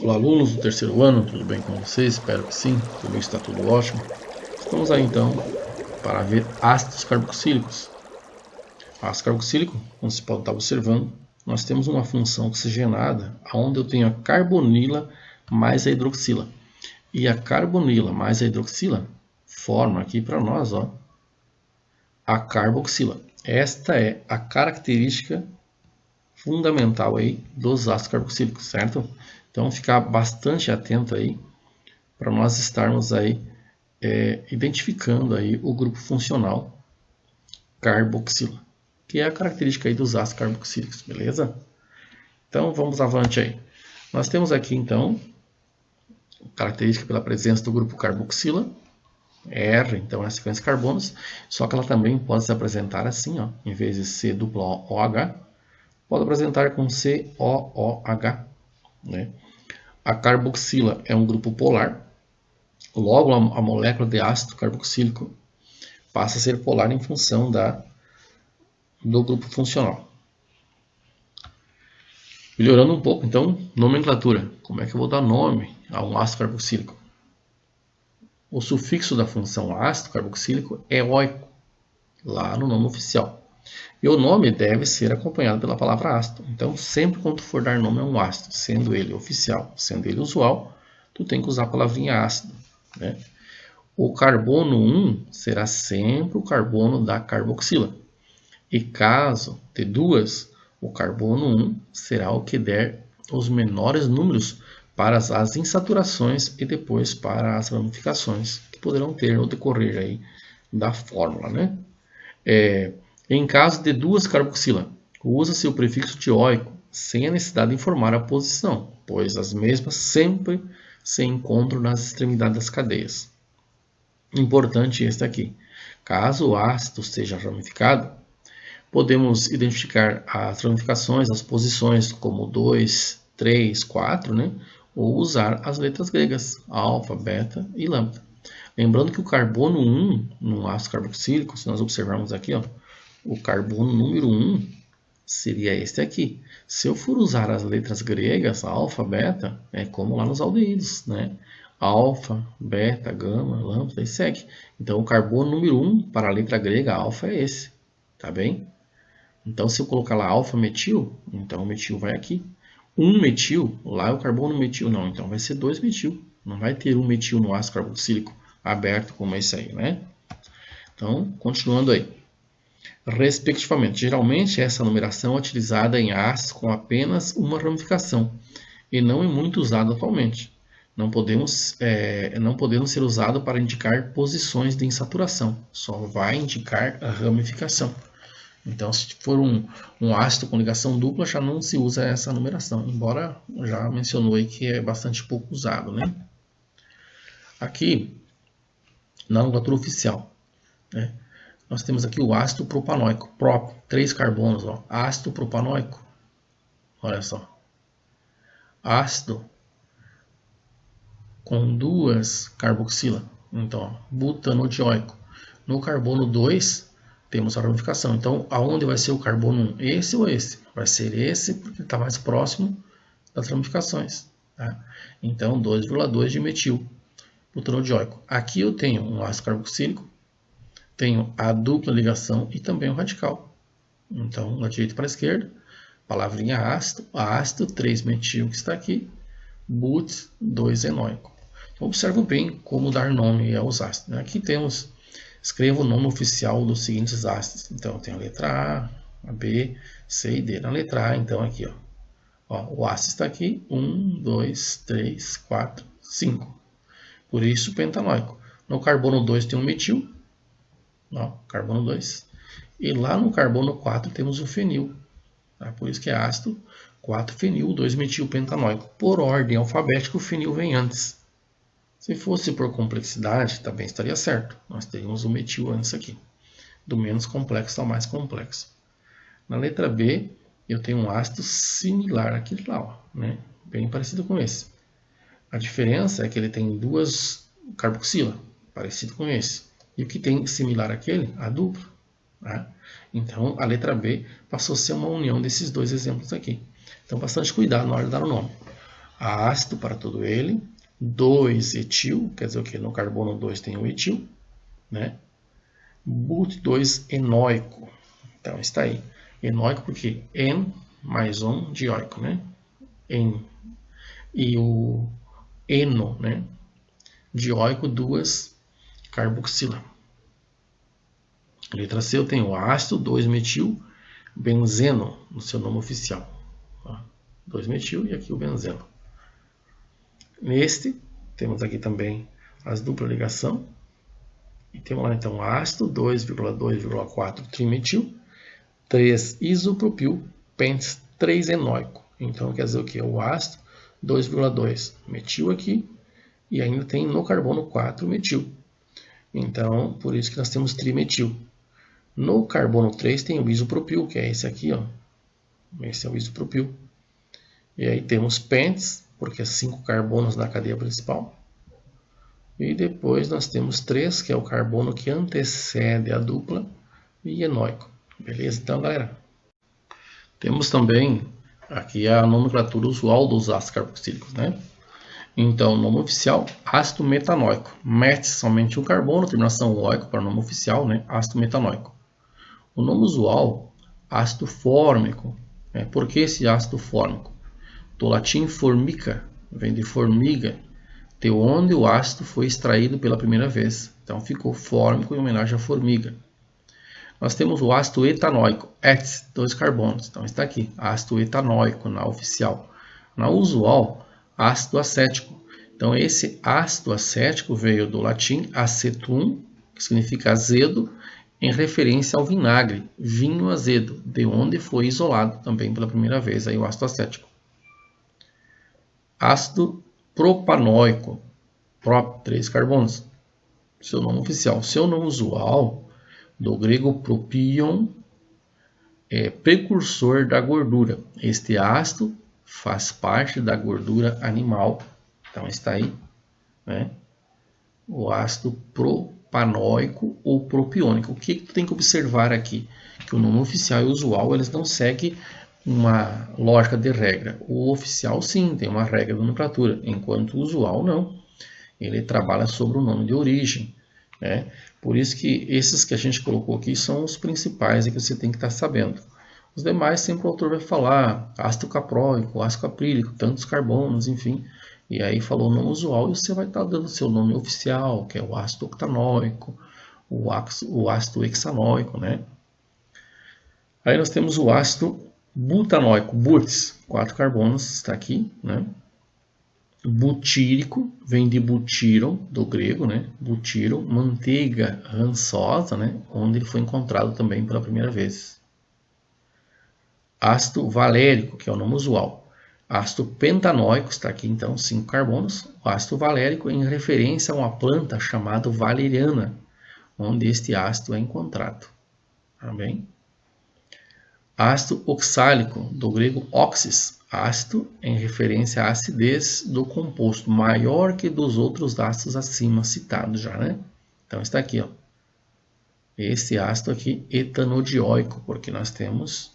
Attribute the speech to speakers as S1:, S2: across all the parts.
S1: Olá, alunos do terceiro ano, tudo bem com vocês? Espero que sim, comigo está tudo ótimo. Estamos aí então para ver ácidos carboxílicos. Ácido carboxílico, como você pode estar observando, nós temos uma função oxigenada onde eu tenho a carbonila mais a hidroxila. E a carbonila mais a hidroxila forma aqui para nós a carboxila. Esta é a característica fundamental aí dos ácidos carboxílicos, certo? Então ficar bastante atento aí para nós estarmos aí identificando aí o grupo funcional carboxila, que é a característica aí dos ácidos carboxílicos, beleza? Então vamos avante aí. Nós temos aqui então característica pela presença do grupo carboxila, R, então é a sequência de carbonos, só que ela também pode se apresentar assim, ó, em vez de C dupla OH, pode apresentar com COOH, né? A carboxila é um grupo polar, logo a molécula de ácido carboxílico passa a ser polar em função do grupo funcional. Melhorando um pouco, então, nomenclatura. Como é que eu vou dar nome a um ácido carboxílico? O sufixo da função ácido carboxílico é oico, lá no nome oficial. E o nome deve ser acompanhado pela palavra ácido. Então, sempre quando tu for dar nome a um ácido, sendo ele oficial, sendo ele usual, tu tem que usar a palavrinha ácido, né? O carbono 1 será sempre o carbono da carboxila. E caso de duas, o carbono 1 será o que der os menores números para as insaturações e depois para as ramificações que poderão ter no decorrer aí da fórmula, né? Em caso de duas carboxila, usa-se o prefixo tioico sem a necessidade de informar a posição, pois as mesmas sempre se encontram nas extremidades das cadeias. Importante este aqui. Caso o ácido esteja ramificado, podemos identificar as ramificações, as posições como 2, 3, 4, né? Ou usar as letras gregas, alfa, beta e lambda. Lembrando que o carbono 1 no ácido carboxílico, se nós observarmos aqui, ó, o carbono número 1 seria este aqui. Se eu for usar as letras gregas, alfa, beta, é como lá nos aldeídos, né? Alfa, beta, gama, lambda e segue. Então o carbono número 1 para a letra grega alfa é esse, tá bem? Então se eu colocar lá alfa metil, então o metil vai aqui. 1 metil, lá é o carbono metil, não, então vai ser 2 metil. Não vai ter 1 metil no ácido carboxílico aberto como esse aí, né? Então, continuando aí. Respectivamente, geralmente essa numeração é utilizada em ácidos com apenas uma ramificação e não é muito usada atualmente. Não podemos ser usado para indicar posições de insaturação, só vai indicar a ramificação. Então, se for um ácido com ligação dupla, já não se usa essa numeração, embora já mencionou aí que é bastante pouco usado, né? Aqui, na nomenclatura oficial, né, nós temos aqui o ácido propanoico, prop, 3 carbonos, ó, ácido propanoico, olha só, ácido com 2 carboxila, então, ó, butanodioico. No carbono 2, temos a ramificação. Então, aonde vai ser o carbono 1? Esse ou esse? Vai ser esse, porque está mais próximo das ramificações. Tá? Então, 2,2 de metil butanodioico. Aqui eu tenho um ácido carboxílico, tenho a dupla ligação e também o radical. Então, da direita para a esquerda, palavrinha ácido 3-metil que está aqui, but 2-enóico. Então, observa bem como dar nome aos ácidos. Aqui temos, escreva o nome oficial dos seguintes ácidos. Então, tem a letra A, B, C e D. Na letra A, então, aqui, ó, o ácido está aqui, 1, 2, 3, 4, 5. Por isso, pentanóico. No carbono 2 tem um metil, ó, carbono 2. E lá no carbono 4 temos o fenil. Tá? Por isso que é ácido 4-fenil, 2-metilpentanóico. Por ordem alfabética, o fenil vem antes. Se fosse por complexidade, também estaria certo. Nós teríamos o metil antes aqui. Do menos complexo ao mais complexo. Na letra B, eu tenho um ácido similar àquele lá, ó, né? Bem parecido com esse. A diferença é que ele tem 2 carboxila, parecido com esse. E o que tem similar àquele? A dupla. Tá? Então, a letra B passou a ser uma união desses dois exemplos aqui. Então, bastante cuidado na hora de dar o nome. ácido para todo ele, 2-etil, quer dizer o que? No carbono 2 tem o etil, né? But2 enóico, então está aí, enóico porque en mais um dioico, né? E o eno, né? Dioico, 2 carboxila. Letra C, eu tenho o ácido 2-metil benzeno no seu nome oficial. 2-metil e aqui o benzeno. Neste, temos aqui também as dupla ligação. E temos lá então ácido 2,2,4 trimetil, 3 isopropil, pentes 3 enóico. Então quer dizer o que? O ácido 2,2 metil aqui e ainda tem no carbono 4 metil. Então por isso que nós temos trimetil. No carbono 3 tem o isopropil, que é esse aqui, ó. Esse é o isopropil. E aí temos pentes, porque é 5 carbonos na cadeia principal. E depois nós temos 3, que é o carbono que antecede a dupla, e enóico. Beleza? Então, galera, temos também aqui a nomenclatura usual dos ácidos carboxílicos, né? Então, nome oficial, ácido metanóico. Mete somente um carbono, terminação oico para o nome oficial, né? Ácido metanóico. O nome usual, ácido fórmico. Por que esse ácido fórmico? Do latim formica, vem de formiga, de onde o ácido foi extraído pela primeira vez. Então ficou fórmico em homenagem à formiga. Nós temos o ácido etanóico, ets, 2 carbonos. Então está aqui, ácido etanóico na oficial. Na usual, ácido acético. Então esse ácido acético veio do latim acetum, que significa azedo, em referência ao vinagre, vinho azedo, de onde foi isolado também pela primeira vez aí o ácido acético. Ácido propanóico, prop, 3 carbonos. Seu nome oficial. Seu nome usual, do grego propion, é precursor da gordura. Este ácido faz parte da gordura animal. Então está aí, né? O ácido propanóico ou propiônico. O que tu tem que observar aqui? Que o nome oficial e o usual eles não seguem uma lógica de regra. O oficial sim tem uma regra de nomenclatura, enquanto o usual não. Ele trabalha sobre o nome de origem, né? Por isso que esses que a gente colocou aqui são os principais e que você tem que estar sabendo. Os demais sempre o autor vai falar ácido capróico, ácido caprílico, tantos carbonos, enfim. E aí falou o nome usual e você vai estar dando seu nome oficial, que é o ácido octanóico, o ácido hexanóico, né? Aí nós temos o ácido butanóico, buts, 4 carbonos, está aqui, né? Butírico, vem de butíron, do grego, né? Butíron, manteiga rançosa, né? Onde ele foi encontrado também pela primeira vez. Ácido valérico, que é o nome usual. Ácido pentanóico, está aqui então 5 carbonos. O ácido valérico em referência a uma planta chamada valeriana, onde este ácido é encontrado. Tá bem? Ácido oxálico, do grego oxis, ácido em referência à acidez do composto, maior que dos outros ácidos acima citados já, né? Então está aqui, ó. Esse ácido aqui, etanodioico, porque nós temos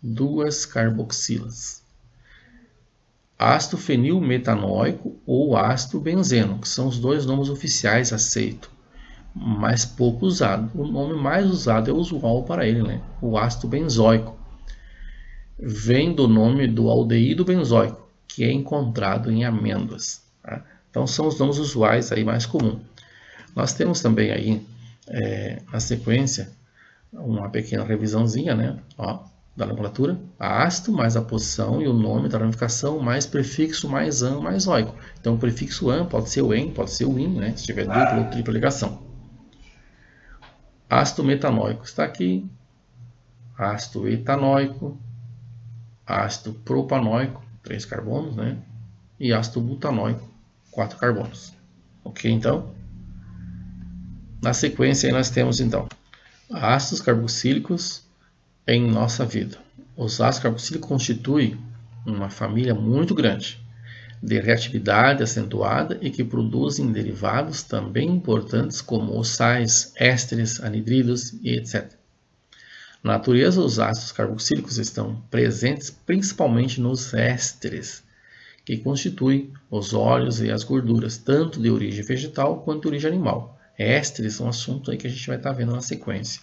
S1: 2 carboxilas. Ácido fenilmetanóico ou ácido benzeno, que são os 2 nomes oficiais aceitos, mas pouco usado. O nome mais usado é o usual para ele, né? O ácido benzoico. Vem do nome do aldeído benzoico, que é encontrado em amêndoas. Tá? Então são os nomes usuais aí mais comuns. Nós temos também aí, na sequência, uma pequena revisãozinha, né? Ó, da nomenclatura. Ácido mais a posição e o nome da ramificação mais prefixo mais an mais oico. Então o prefixo an pode ser o en, pode ser o in, né? Se tiver dupla ou tripla ligação. Ácido metanóico está aqui. Ácido etanóico. Ácido propanóico, 3 carbonos, né? E ácido butanóico, 4 carbonos. Ok, então? Na sequência aí nós temos, então, ácidos carboxílicos em nossa vida. Os ácidos carboxílicos constituem uma família muito grande, de reatividade acentuada e que produzem derivados também importantes como os sais, ésteres, anidridos e etc. Na natureza, os ácidos carboxílicos estão presentes principalmente nos ésteres, que constituem os óleos e as gorduras, tanto de origem vegetal quanto de origem animal. Estes são assuntos aí que a gente vai estar vendo na sequência.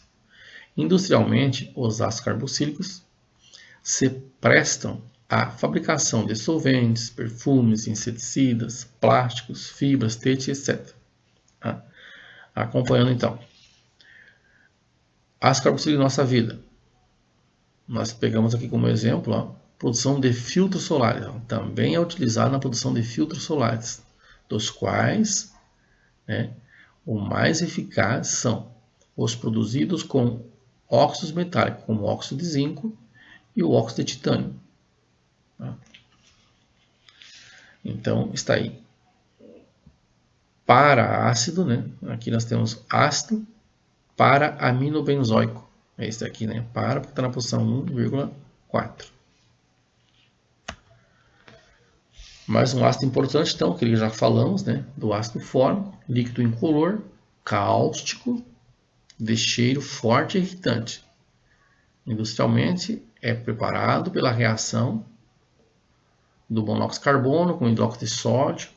S1: Industrialmente, os ácidos carboxílicos se prestam à fabricação de solventes, perfumes, inseticidas, plásticos, fibras, têxteis, etc. Acompanhando então. Ácido carboxílico em nossa vida. Nós pegamos aqui como exemplo, produção de filtros solares. Também é utilizado na produção de filtros solares, dos quais, o mais eficaz são os produzidos com óxidos metálicos, como o óxido de zinco e o óxido de titânio. Então, está aí. Para ácido, aqui nós temos ácido para aminobenzoico. É esse aqui, para, porque está na posição 1,4. Mais um ácido importante, então, que já falamos, do ácido fórmico, líquido incolor, cáustico, de cheiro forte e irritante. Industrialmente, é preparado pela reação do monóxido de carbono com hidróxido de sódio,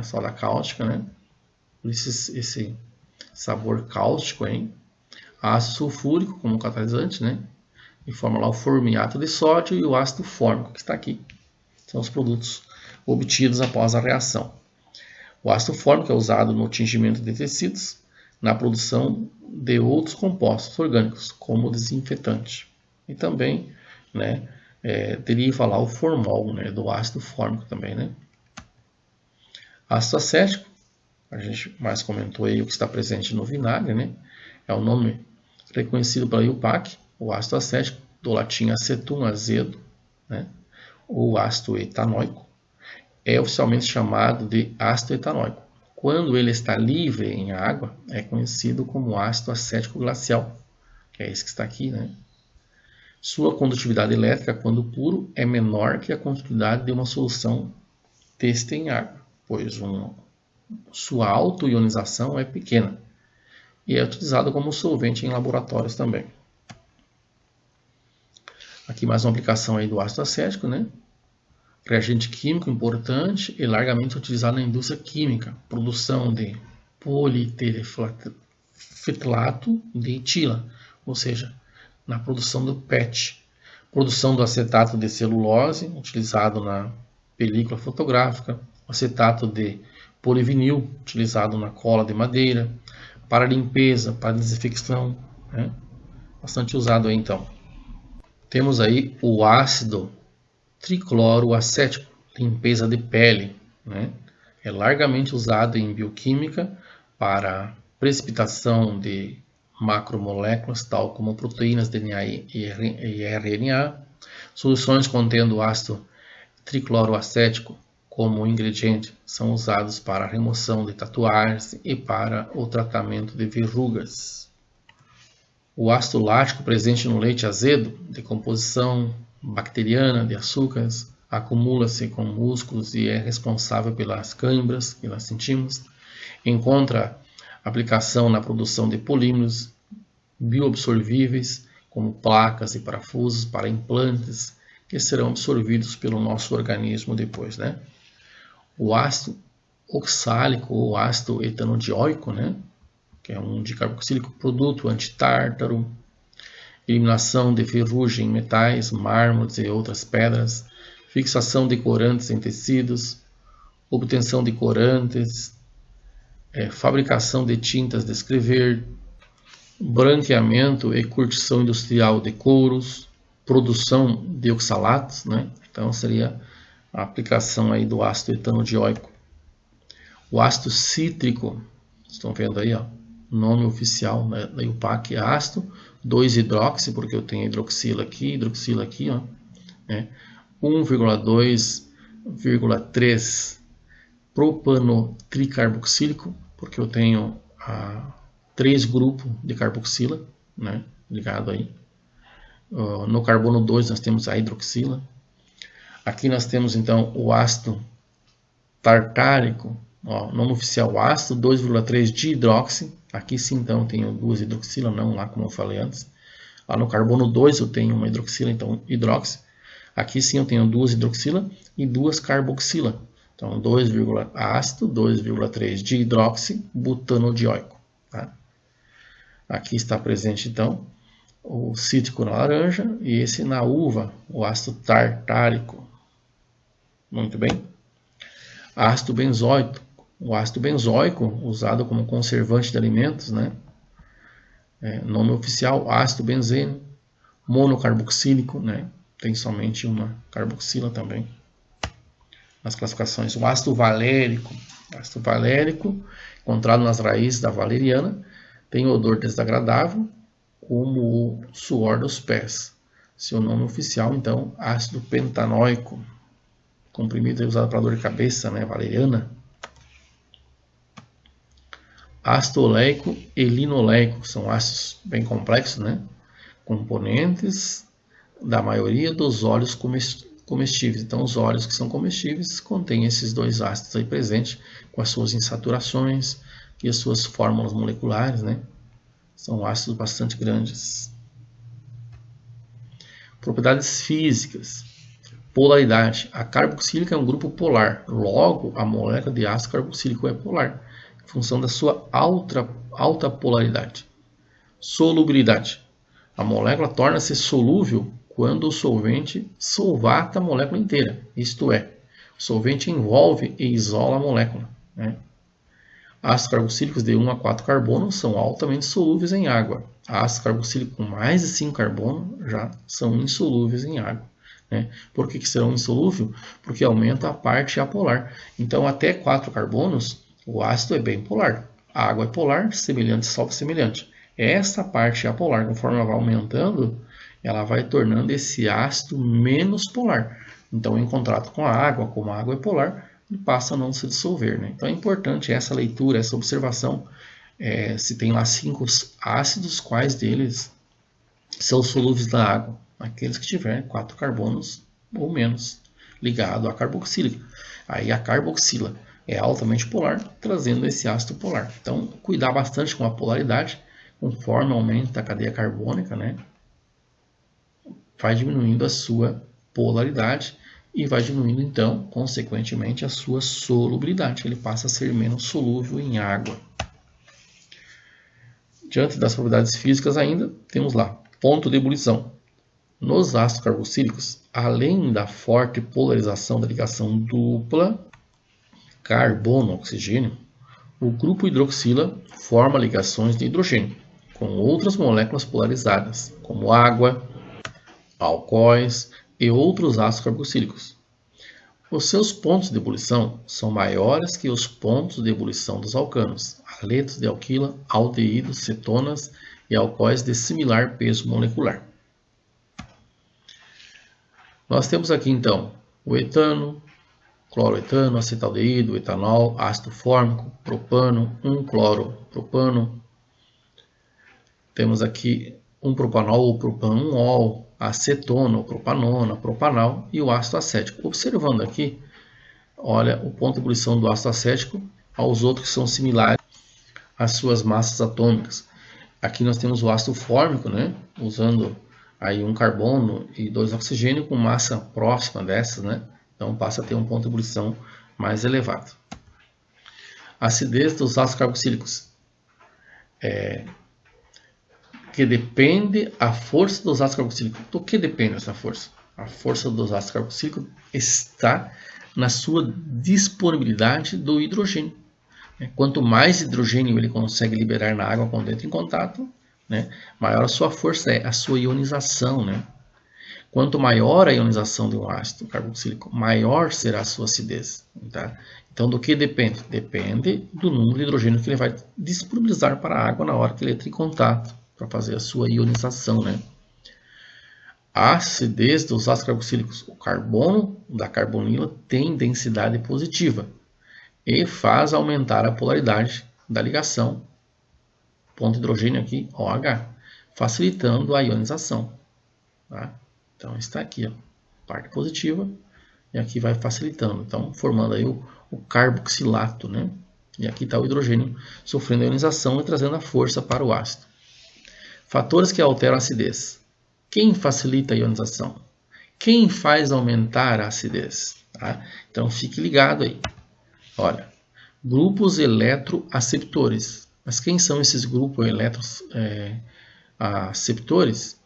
S1: soda cáustica, por isso esse sabor cáustico aí. Ácido sulfúrico como catalisante, e forma lá o formiato de sódio e o ácido fórmico que está aqui. São os produtos obtidos após a reação. O ácido fórmico é usado no tingimento de tecidos, na produção de outros compostos orgânicos, como desinfetante. E também, deriva lá o formol, do ácido fórmico também, Ácido acético, a gente mais comentou aí o que está presente no vinagre, é o nome reconhecido pela IUPAC, o ácido acético, do latim acetum, azedo, ou ácido etanóico, é oficialmente chamado de ácido etanóico. Quando ele está livre em água, é conhecido como ácido acético glacial, que é esse que está aqui, Sua condutividade elétrica, quando puro, é menor que a condutividade de uma solução têxtil em água, pois sua autoionização é pequena e é utilizado como solvente em laboratórios também. Aqui mais uma aplicação aí do ácido acético, Reagente químico importante e largamente utilizado na indústria química, produção de politerefetalato de etila, ou seja, na produção do PET, produção do acetato de celulose, utilizado na película fotográfica, acetato de polivinil, utilizado na cola de madeira, para limpeza, para desinfecção, bastante usado aí então. Temos aí o ácido tricloroacético, limpeza de pele, é largamente usado em bioquímica para precipitação de macromoléculas, tal como proteínas, DNA e RNA, soluções contendo ácido tricloroacético como ingrediente são usados para a remoção de tatuagens e para o tratamento de verrugas. O ácido lático presente no leite azedo, de composição bacteriana de açúcares, acumula-se com músculos e é responsável pelas câimbras que nós sentimos. Encontra aplicação na produção de polímeros bioabsorvíveis, como placas e parafusos para implantes, que serão absorvidos pelo nosso organismo depois, O ácido oxálico ou ácido etanodioico, que é um dicarboxílico, produto antitártaro, eliminação de ferrugem em metais, mármores e outras pedras, fixação de corantes em tecidos, obtenção de corantes, fabricação de tintas de escrever, branqueamento e curtição industrial de couros, produção de oxalatos, Então seria a aplicação aí do ácido etanodioico. O ácido cítrico, estão vendo aí, nome oficial da IUPAC, ácido 2-hidroxi, porque eu tenho hidroxila aqui, 1,2,3 propanotricarboxílico, porque eu tenho 3 grupos de carboxila, ligado aí. No carbono 2 nós temos a hidroxila. Aqui nós temos então o ácido tartárico, nome oficial ácido 2,3 dihidroxi. Aqui sim então tenho 2 hidroxila, não lá como eu falei antes. Lá no carbono 2 eu tenho uma hidroxila, então hidroxi. Aqui sim eu tenho 2 hidroxila e 2 carboxila. Então 2, ácido, 2,3 de hidroxibutanoldioico. Tá? Aqui está presente então o cítrico na laranja e esse na uva, o ácido tartárico. Muito bem. Ácido benzoico. O ácido benzoico, usado como conservante de alimentos, né? Nome oficial, ácido benzeno. Monocarboxílico, né? Tem somente uma carboxila também. Nas classificações, o ácido valérico. O ácido valérico, encontrado nas raízes da valeriana, tem odor desagradável, como o suor dos pés. Seu nome oficial, então, ácido pentanóico. Comprimido usado para dor de cabeça, né? Valeriana. Ácido oleico e linoleico são ácidos bem complexos, né? Componentes da maioria dos óleos comestíveis. Então, os óleos que são comestíveis contêm esses dois ácidos aí presentes, com as suas insaturações e as suas fórmulas moleculares, né? São ácidos bastante grandes. Propriedades físicas. Polaridade. A carboxílica é um grupo polar. Logo, a molécula de ácido carboxílico é polar, em função da sua alta polaridade. Solubilidade. A molécula torna-se solúvel quando o solvente solvata a molécula inteira. Isto é, o solvente envolve e isola a molécula, né? Ácidos carboxílicos de 1 a 4 carbonos são altamente solúveis em água. Ácidos carboxílicos com mais de 5 carbonos já são insolúveis em água. Né? Por que serão insolúveis? Porque aumenta a parte apolar. Então, até 4 carbonos, o ácido é bem polar. A água é polar, semelhante solve semelhante. Essa parte apolar, conforme ela vai aumentando, ela vai tornando esse ácido menos polar. Então, em contrato com a água, como a água é polar, ele passa a não se dissolver. Né? Então, é importante essa leitura, essa observação. Se tem lá 5 ácidos, quais deles são solúveis na água? Aqueles que tiverem 4 carbonos ou menos, ligado à carboxílica. Aí a carboxila é altamente polar, trazendo esse ácido polar. Então, cuidar bastante com a polaridade, conforme aumenta a cadeia carbônica, né? Vai diminuindo a sua polaridade e vai diminuindo, então, consequentemente, a sua solubilidade. Ele passa a ser menos solúvel em água. Diante das propriedades físicas ainda, temos lá, ponto de ebulição. Nos ácidos carboxílicos, além da forte polarização da ligação dupla carbono-oxigênio, o grupo hidroxila forma ligações de hidrogênio com outras moléculas polarizadas, como água, álcoois e outros ácidos carboxílicos. Os seus pontos de ebulição são maiores que os pontos de ebulição dos alcanos, aletos de alquila, aldeídos, cetonas e alcoóis de similar peso molecular. Nós temos aqui então o etano, cloroetano, acetaldeído, etanol, ácido fórmico, propano, 1-cloropropano. Temos aqui 1-propanol ou propanol, acetona ou propanona, propanal e o ácido acético. Observando aqui, olha o ponto de ebulição do ácido acético aos outros que são similares às suas massas atômicas. Aqui nós temos o ácido fórmico, né? Usando aí 1 carbono e 2 oxigênio com massa próxima dessas, né? Então passa a ter um ponto de ebulição mais elevado. Acidez dos ácidos carboxílicos. Que depende a força dos ácidos carboxílicos. Do que depende essa força? A força dos ácidos carboxílicos está na sua disponibilidade do hidrogênio. Quanto mais hidrogênio ele consegue liberar na água quando entra em contato, né, maior a sua força é a sua ionização. Né? Quanto maior a ionização de um ácido carboxílico, maior será a sua acidez. Tá? Então, do que depende? Depende do número de hidrogênio que ele vai disponibilizar para a água na hora que ele entra em contato, para fazer a sua ionização. Né? A acidez dos ácidos carboxílicos. O carbono da carbonila tem densidade positiva e faz aumentar a polaridade da ligação, ponto hidrogênio aqui, OH, facilitando a ionização. Tá? Então está aqui, ó, parte positiva, e aqui vai facilitando, então formando aí o carboxilato, né? E aqui está o hidrogênio sofrendo a ionização e trazendo a força para o ácido. Fatores que alteram a acidez. Quem facilita a ionização? Quem faz aumentar a acidez? Tá? Então fique ligado aí. Olha, grupos eletroaceptores. Mas quem são esses grupos eletroaceptores?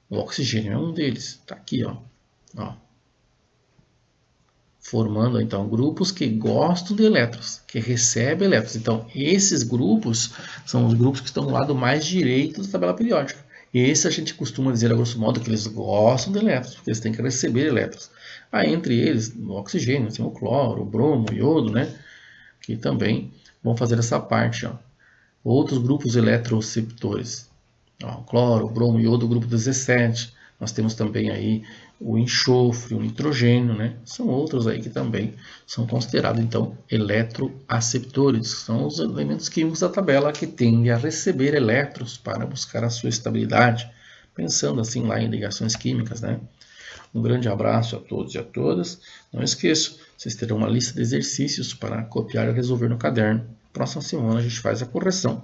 S1: O oxigênio é um deles. Está aqui, ó. Formando então grupos que gostam de elétrons, que recebem elétrons. Então, esses grupos são os grupos que estão no lado mais direito da tabela periódica. E esse a gente costuma dizer, a grosso modo, que eles gostam de elétrons, porque eles têm que receber elétrons. Aí, entre eles, o oxigênio, tem o cloro, o bromo, o iodo, né? Que também vão fazer essa parte. Ó. Outros grupos eletroreceptores. Ó, cloro, bromo, iodo, grupo 17. Nós temos também aí o enxofre, o nitrogênio, né? São outros aí que também são considerados, então, eletroaceptores. São os elementos químicos da tabela que tendem a receber elétrons para buscar a sua estabilidade. Pensando assim lá em ligações químicas, né? Um grande abraço a todos e a todas. Não esqueçam, vocês terão uma lista de exercícios para copiar e resolver no caderno. Próxima semana a gente faz a correção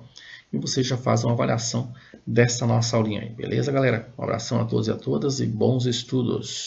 S1: e vocês já fazem uma avaliação dessa nossa aulinha aí. Beleza, galera? Um abração a todos e a todas e bons estudos!